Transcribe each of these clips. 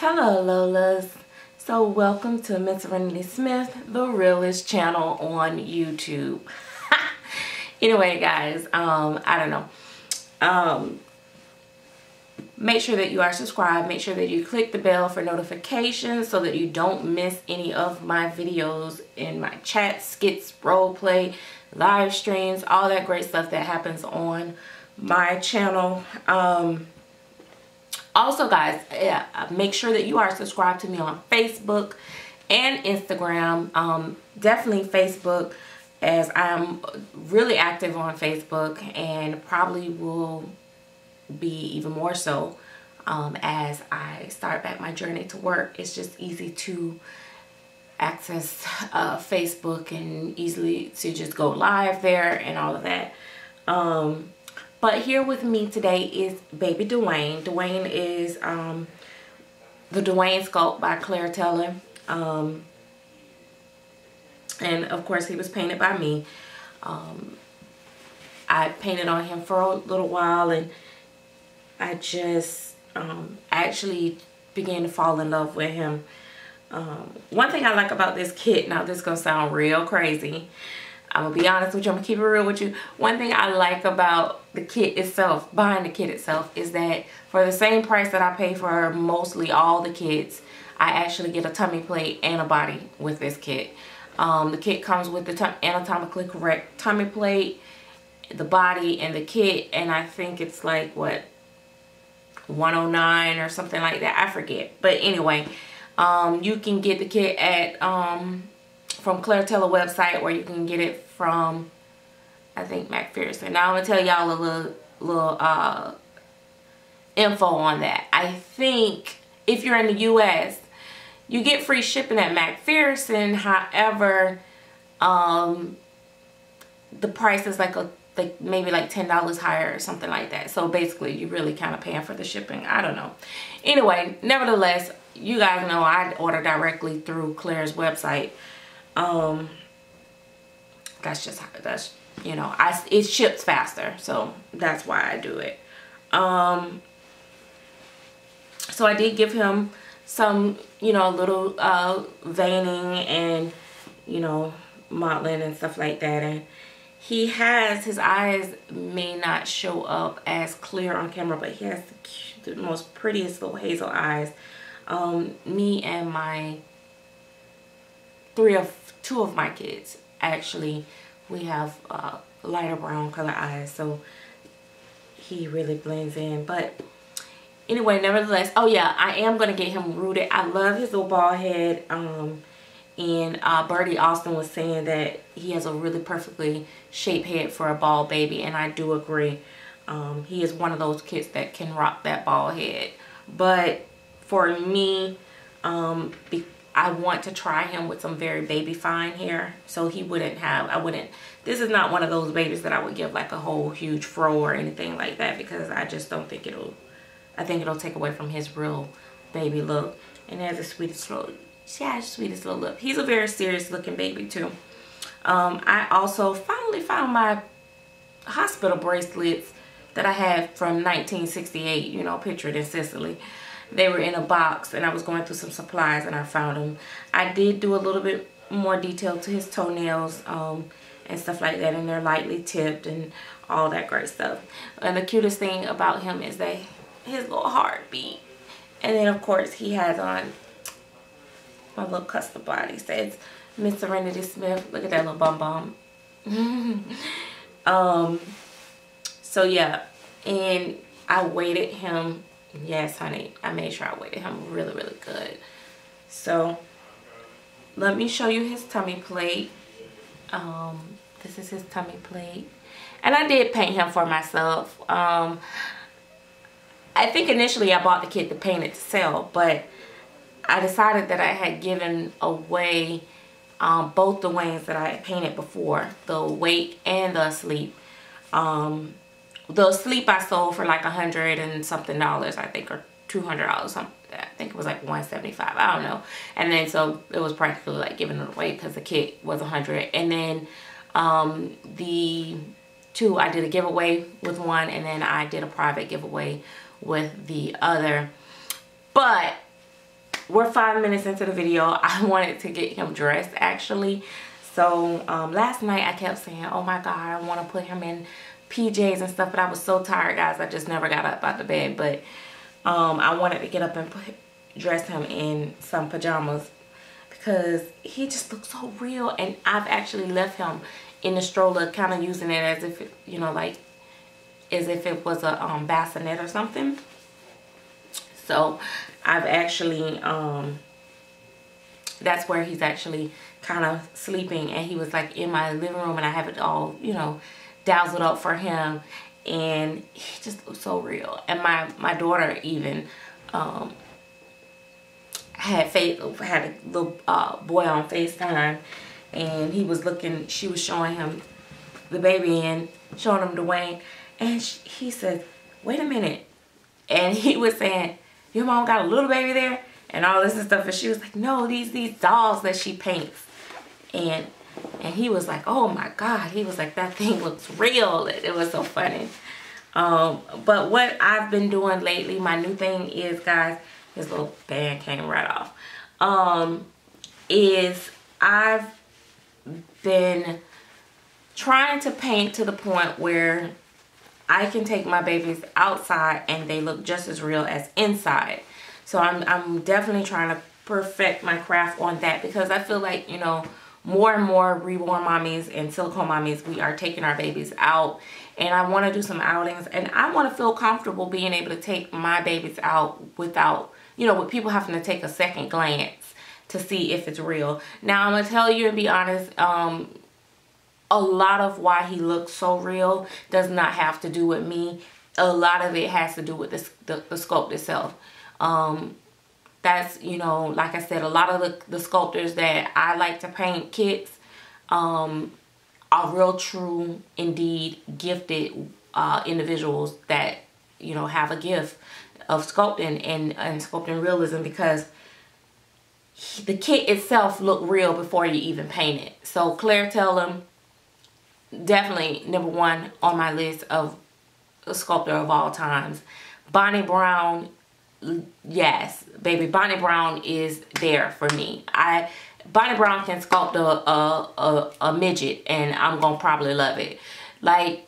Hello Lolas. So welcome to MsSerenity Smith, the realest channel on YouTube. Anyway guys, I don't know. Make sure that you are subscribed. Make sure that you click the bell for notifications so that you don't miss any of my videos in my chat, skits, role play, live streams, all that great stuff that happens on my channel. Also guys, make sure that you are subscribed to me on Facebook and Instagram. Definitely Facebook, as I'm really active on Facebook and probably will be even more so as I start back my journey to work. It's just easy to access Facebook and easily to just go live there and all of that. But here with me today is baby Dwayne. Dwayne is the Dwayne sculpt by Claire Taylor. And of course he was painted by me. I painted on him for a little while and I just actually began to fall in love with him. One thing I like about this kit, now this is going to sound real crazy. I'm going to be honest with you. I'm going to keep it real with you. One thing I like about the kit itself, behind the kit itself, is that for the same price that I pay for mostly all the kits, I actually get a tummy plate and a body with this kit. The kit comes with the anatomically correct tummy plate, the body, and the kit. And I think it's like, what, $109 or something like that. I forget. But anyway, you can get the kit at from Claire Taylor website, or you can get it from, I think, McPherson. Now I'm gonna tell y'all a little info on that. I think if you're in the U.S., you get free shipping at McPherson. However, the price is like maybe like $10 higher or something like that. So basically, you're really kind of paying for the shipping. I don't know. Anyway, nevertheless, you guys know I order directly through Claire's website. That's just how, that's, you know, it ships faster, so that's why I do it. So I did give him some, you know, little veining and, you know, modeling and stuff like that. And he has, his eyes may not show up as clear on camera, but he has the most prettiest little hazel eyes. Me and my two of my kids, actually, we have lighter brown color eyes, so he really blends in. But anyway, nevertheless, oh yeah, I am gonna get him rooted. I love his little bald head. And Birdie Austin was saying that he has a really perfectly shaped head for a bald baby, and I do agree. He is one of those kids that can rock that bald head. But for me, I want to try him with some very baby fine hair, so he wouldn't have, this is not one of those babies that I would give like a whole huge fro or anything like that, because I just don't think I think it'll take away from his real baby look. And he has the sweetest little, she has the sweetest little lip. He's a very serious looking baby too. I also finally found my hospital bracelets that I had from 1968, you know, pictured in Sicily. They were in a box, and I was going through some supplies and I found them. I did do a little bit more detail to his toenails and stuff like that, and they're lightly tipped and all that great stuff. And the cutest thing about him is that his little heartbeat. And then of course he has on my little custom body. Says MsSerenity Smith. Look at that little bum bum. So yeah, and I weighted him. Yes, honey, I made sure I weighted him really, really good. So let me show you his tummy plate. This is his tummy plate. And I did paint him for myself. I think initially I bought the kit to paint it to sell, but I decided that I had given away both the Dwaynes that I had painted before, the Awake and the Asleep. The Asleep I sold for like $100 and something, I think, or $200 something. I think it was like $175. I don't know. And then so it was practically like giving it away because the kit was $100. And then the two, I did a giveaway with one, and then I did a private giveaway with the other. But we're 5 minutes into the video. I wanted to get him dressed actually. So last night I kept saying, oh my God, I want to put him in PJs and stuff, but I was so tired, guys. I just never got up out the bed. But I wanted to get up and dress him in some pajamas because he just looks so real. And I've actually left him in the stroller, kind of using it as if, you know, like as if it was a bassinet or something. So I've actually, that's where he's actually kind of sleeping, and he was like in my living room, and I have it all, you know, dazzled up for him, and he just looks so real. And my daughter even had a little boy on FaceTime, and he was looking, she was showing him the baby and showing him Dwayne, and he said, wait a minute, and he was saying, your mom got a little baby there and all this and stuff, and she was like, no, these dolls that she paints. And he was like, oh my God, he was like, that thing looks real. It was so funny. But what I've been doing lately, my new thing is, guys, his little band came right off, is I've been trying to paint to the point where I can take my babies outside and they look just as real as inside. So I'm definitely trying to perfect my craft on that, because I feel like, you know, more and more reborn mommies and silicone mommies, we are taking our babies out, and I want to do some outings, and I want to feel comfortable being able to take my babies out without, you know, with people having to take a second glance to see if it's real. Now I'm gonna tell you and be honest, a lot of why he looks so real does not have to do with me. A lot of it has to do with the sculpt itself. That's, you know, like I said, a lot of the sculptors that I like to paint kids are real, true, indeed gifted individuals that, you know, have a gift of sculpting and sculpting realism, because the kit itself look real before you even paint it. So Claire Tellum, definitely #1 on my list of a sculptor of all times. Bonnie Brown, yes, baby, Bonnie Brown is there for me. Bonnie Brown can sculpt a midget, and I'm gonna probably love it. Like,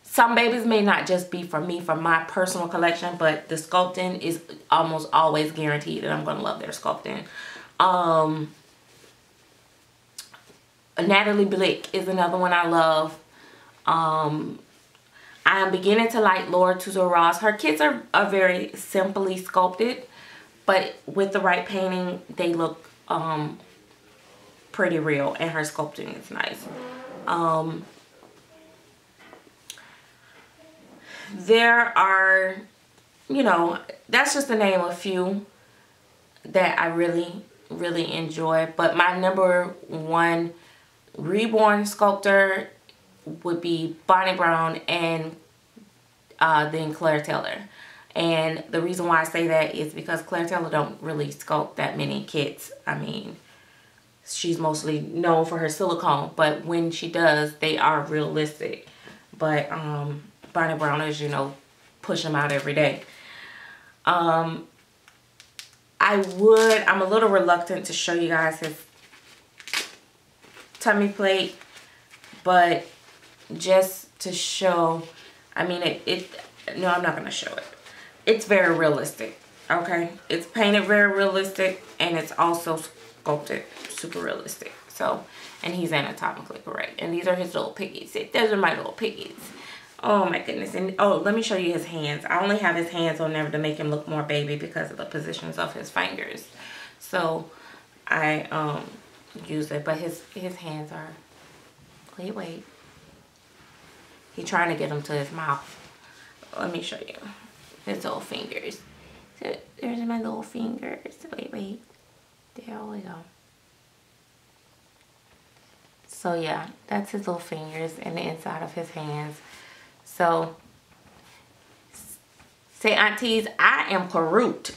some babies may not just be for me, for my personal collection, but the sculpting is almost always guaranteed that I'm gonna love their sculpting. Natalie Blick is another one I love. I am beginning to like Laura Tuzo Ross. Her kits are very simply sculpted, but with the right painting, they look pretty real, and her sculpting is nice. There are, you know, that's just to name a few that I really, really enjoy. But my #1 reborn sculptor would be Bonnie Brown, and then Claire Taylor. And the reason why I say that is because Claire Taylor don't really sculpt that many kits. I mean, she's mostly known for her silicone, but when she does, they are realistic. But Bonnie Brown, as you know, push them out every day. I'm a little reluctant to show you guys his tummy plate, but just to show, I mean, no, I'm not going to show it. It's very realistic, okay? It's painted very realistic, and it's also sculpted super realistic. So, and he's anatomically correct. And these are his little piggies. Those are my little piggies. Oh my goodness. And oh, let me show you his hands. I only have his hands on there to make him look more baby because of the positions of his fingers. So I use it, but his hands are, wait. He's trying to get them to his mouth. Let me show you his little fingers. So there's my little fingers. Wait. There we go. So yeah, that's his little fingers and the inside of his hands. So, say aunties, I am corrupt.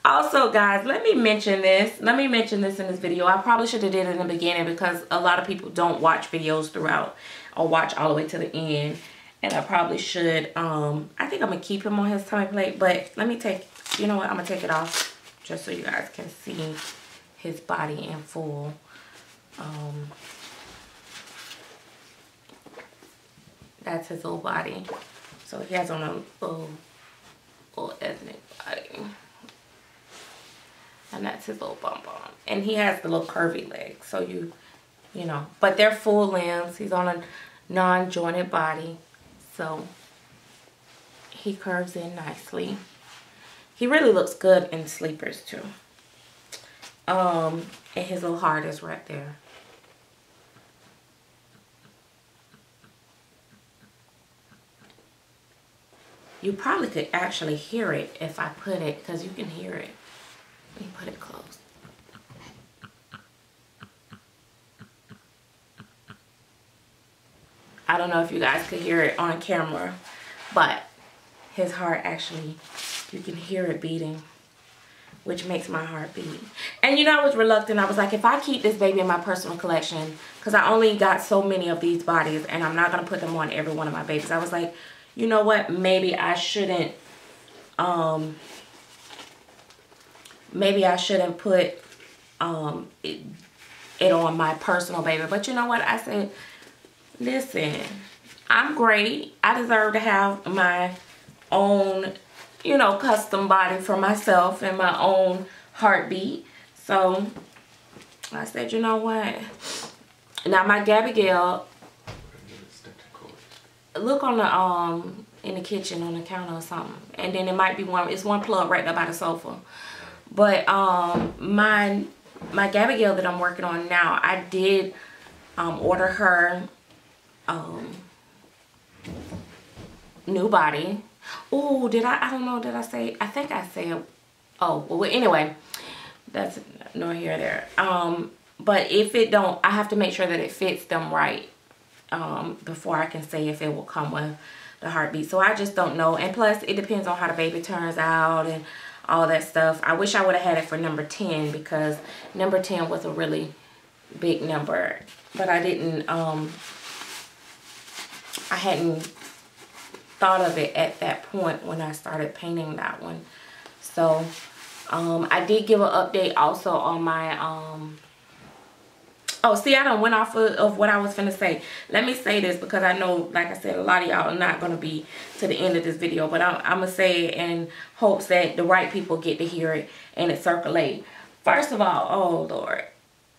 Also, guys, let me mention this. Let me mention this in this video. I probably should have did it in the beginning because a lot of people don't watch videos throughout or watch all the way to the end. And I probably should, I think I'm gonna keep him on his tummy plate, but let me take, you know what, I'm gonna take it off just so you guys can see his body in full. That's his little body. So he has on a little ethnic body. And that's his little bum bum. And he has the little curvy legs, so you know, but they're full limbs. He's on a non-jointed body, so he curves in nicely. He really looks good in sleepers too. And his little heart is right there. You probably could actually hear it if I put it, because you can hear it. Let me put it close. I don't know if you guys could hear it on camera, but his heart actually, you can hear it beating, which makes my heart beat. And you know, I was reluctant. I was like, if I keep this baby in my personal collection, because I only got so many of these bodies and I'm not going to put them on every one of my babies. I was like, you know what, maybe I shouldn't put it on my personal baby. But you know what, I said, listen, I'm great. I deserve to have my own, you know, custom body for myself and my own heartbeat. So I said, you know what, now my Abigail, look on the in the kitchen on the counter or something, and then it might be it's one plug right there by the sofa. But my Abigail that I'm working on now, I did order her new body. Oh, I don't know, did I say, I think I said, oh, well, anyway, that's nor here or there. But if it don't, I have to make sure that it fits them right before I can say if it will come with the heartbeat. So I just don't know. And plus, it depends on how the baby turns out and all that stuff. I wish I would have had it for number 10, because number 10 was a really big number. But I didn't, I hadn't thought of it at that point when I started painting that one. So I did give an update also on my oh, see, I done went off of what I was finna say. Let me say this, because I know, like I said, a lot of y'all are not gonna be to the end of this video, but I'm gonna say it in hopes that the right people get to hear it and it circulate. First of all, oh Lord,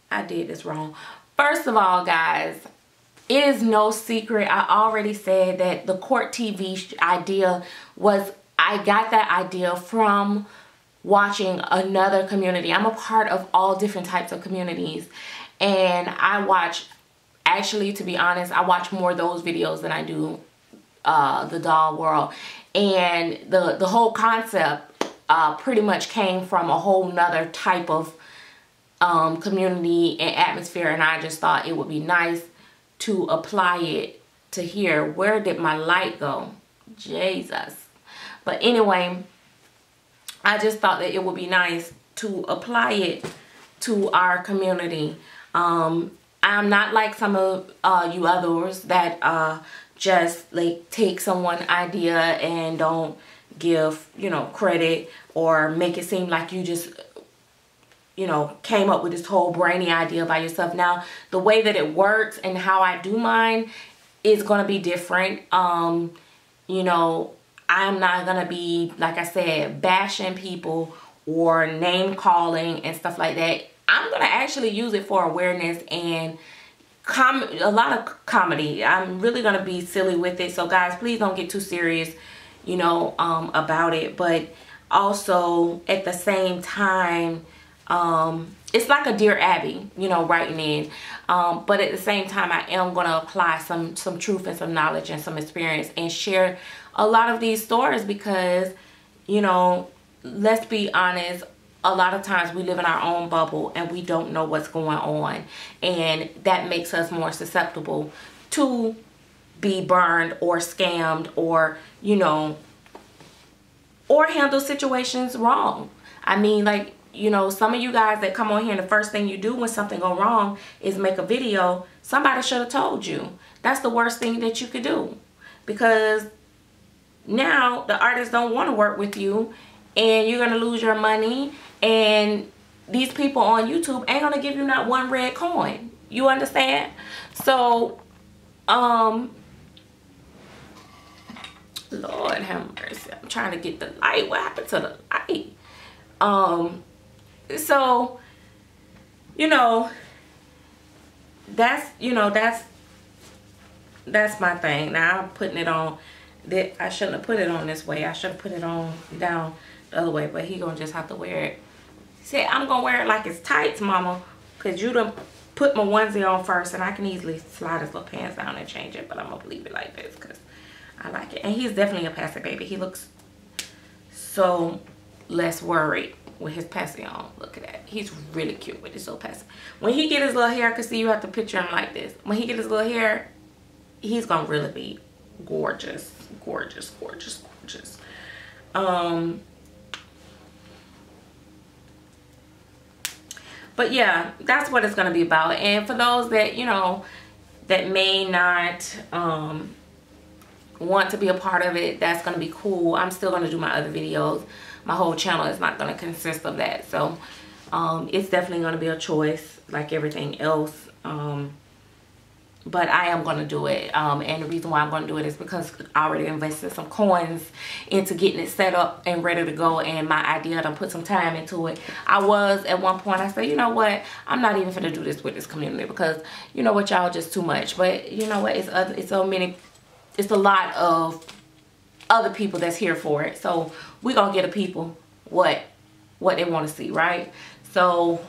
I did this wrong. First of all, guys, it is no secret. I already said that the court TV idea was, I got that idea from watching another community. I'm a part of all different types of communities. And I watch, actually, to be honest, I watch more of those videos than I do the doll world. And the whole concept pretty much came from a whole nother type of community and atmosphere. And I just thought it would be nice to apply it to here. Where did my light go? Jesus. But anyway, I just thought that it would be nice to apply it to our community. I'm not like some of you others that just like take someone's idea and don't give, you know, credit, or make it seem like you just, you know, came up with this whole brainy idea by yourself. Now, the way that it works and how I do mine is going to be different. You know, I'm not going to be, like I said, bashing people or name calling and stuff like that. I'm going to actually use it for awareness and a lot of comedy. I'm really going to be silly with it. So guys, please don't get too serious, you know, about it. But also at the same time, it's like a Dear Abby, you know, writing in. But at the same time, I am going to apply some truth and some knowledge and some experience and share a lot of these stories, because, you know, let's be honest, a lot of times we live in our own bubble and we don't know what's going on, and that makes us more susceptible to be burned or scammed, or, you know, or handle situations wrong. I mean, like, you know, some of you guys that come on here and the first thing you do when something go wrong is make a video. Somebody should have told you. That's the worst thing that you could do. because now the artists don't want to work with you, and you're gonna lose your money, and these people on YouTube ain't gonna give you not one red coin. You understand? So Lord have mercy, I'm trying to get the light. What happened to the light? So you know, that's my thing. Now I'm putting it on that I shouldn't have put it on this way. I should have put it on down the other way, but he gonna just have to wear it. See, I'm gonna wear it like it's tights, mama, because you done put my onesie on first, and I can easily slide his little pants down and change it, but I'm gonna leave it like this because I like it. And he's definitely a passy baby. He looks so less worried with his passy on. Look at that. He's really cute with his little passy. When he get his little hair, cause see, you have to picture him like this. When he get his little hair, he's gonna really be gorgeous, gorgeous, gorgeous, gorgeous. But yeah, that's what it's gonna be about. And for those that, you know, that may not want to be a part of it, that's gonna be cool. I'm still gonna do my other videos. My whole channel is not gonna consist of that. So it's definitely gonna be a choice like everything else. But I am going to do it. And the reason why I'm going to do it is because I already invested some coins into getting it set up and ready to go. And my idea to put some time into it. I was at one point, I said, you know what? I'm not even going to do this with this community because, you know what, y'all just too much. But you know what? It's so many, it's a lot of other people that's here for it. So we're going to get the people what they want to see, right? So,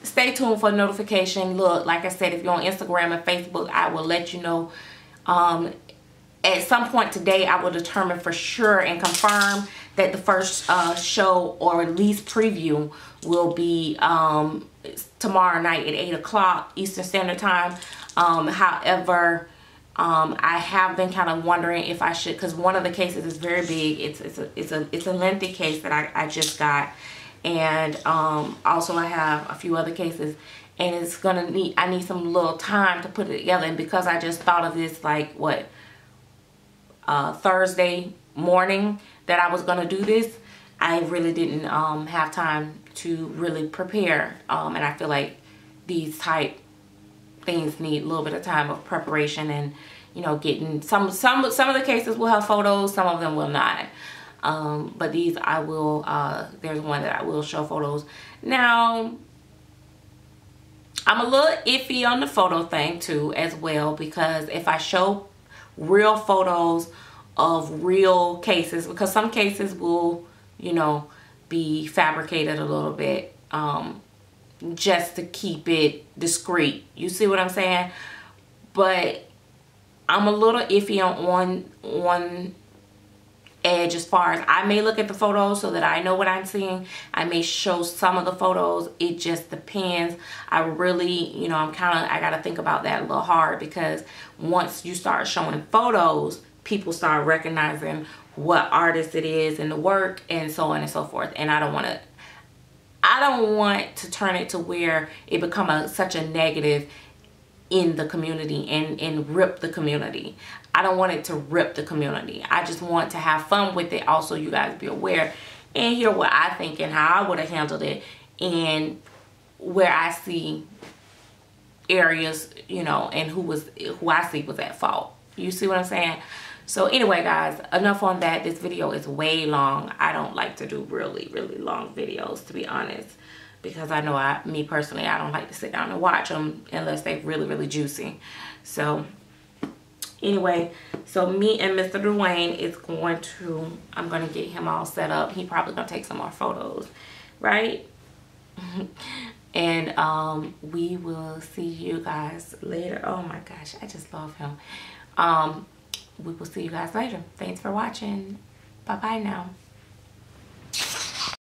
stay tuned for notification. Look, like I said, if you're on Instagram and Facebook, I will let you know. At some point today, I will determine for sure and confirm that the first show or release preview will be tomorrow night at 8 o'clock Eastern Standard Time. However, I have been kind of wondering if I should, because one of the cases is very big. It's a lengthy case that I just got. And also I have a few other cases, and it's gonna need, I need some little time to put it together. And because I just thought of this like what Thursday morning that I was gonna do this, I really didn't have time to really prepare. And I feel like these type things need a little bit of time of preparation, and you know, getting some of the cases will have photos, some of them will not. But these I will, there's one that I will show photos. Now, I'm a little iffy on the photo thing too as well, because if I show real photos of real cases, because some cases will, you know, be fabricated a little bit, just to keep it discreet. You see what I'm saying? But I'm a little iffy on one edge as far as I may look at the photos so that I know what I'm seeing. I may show some of the photos. It just depends. I really, you know, I gotta think about that a little hard, because once you start showing photos, people start recognizing what artist it is and the work and so on and so forth. And I don't want to turn it to where it become such a negative in the community and rip the community. I don't want it to rip the community. I just want to have fun with it. Also, you guys be aware and hear what I think and how I would have handled it, and where I see areas, you know, and who I see was at fault. You see what I'm saying? So anyway, guys, enough on that. This video is way long. I don't like to do really, really long videos, to be honest, because I know me personally, I don't like to sit down and watch them unless they're really, really juicy. So anyway, so me and Mr. Dwayne is I'm going to get him all set up. He probably going to take some more photos, right? And we will see you guys later. Oh my gosh, I just love him. We will see you guys later. Thanks for watching. Bye-bye now.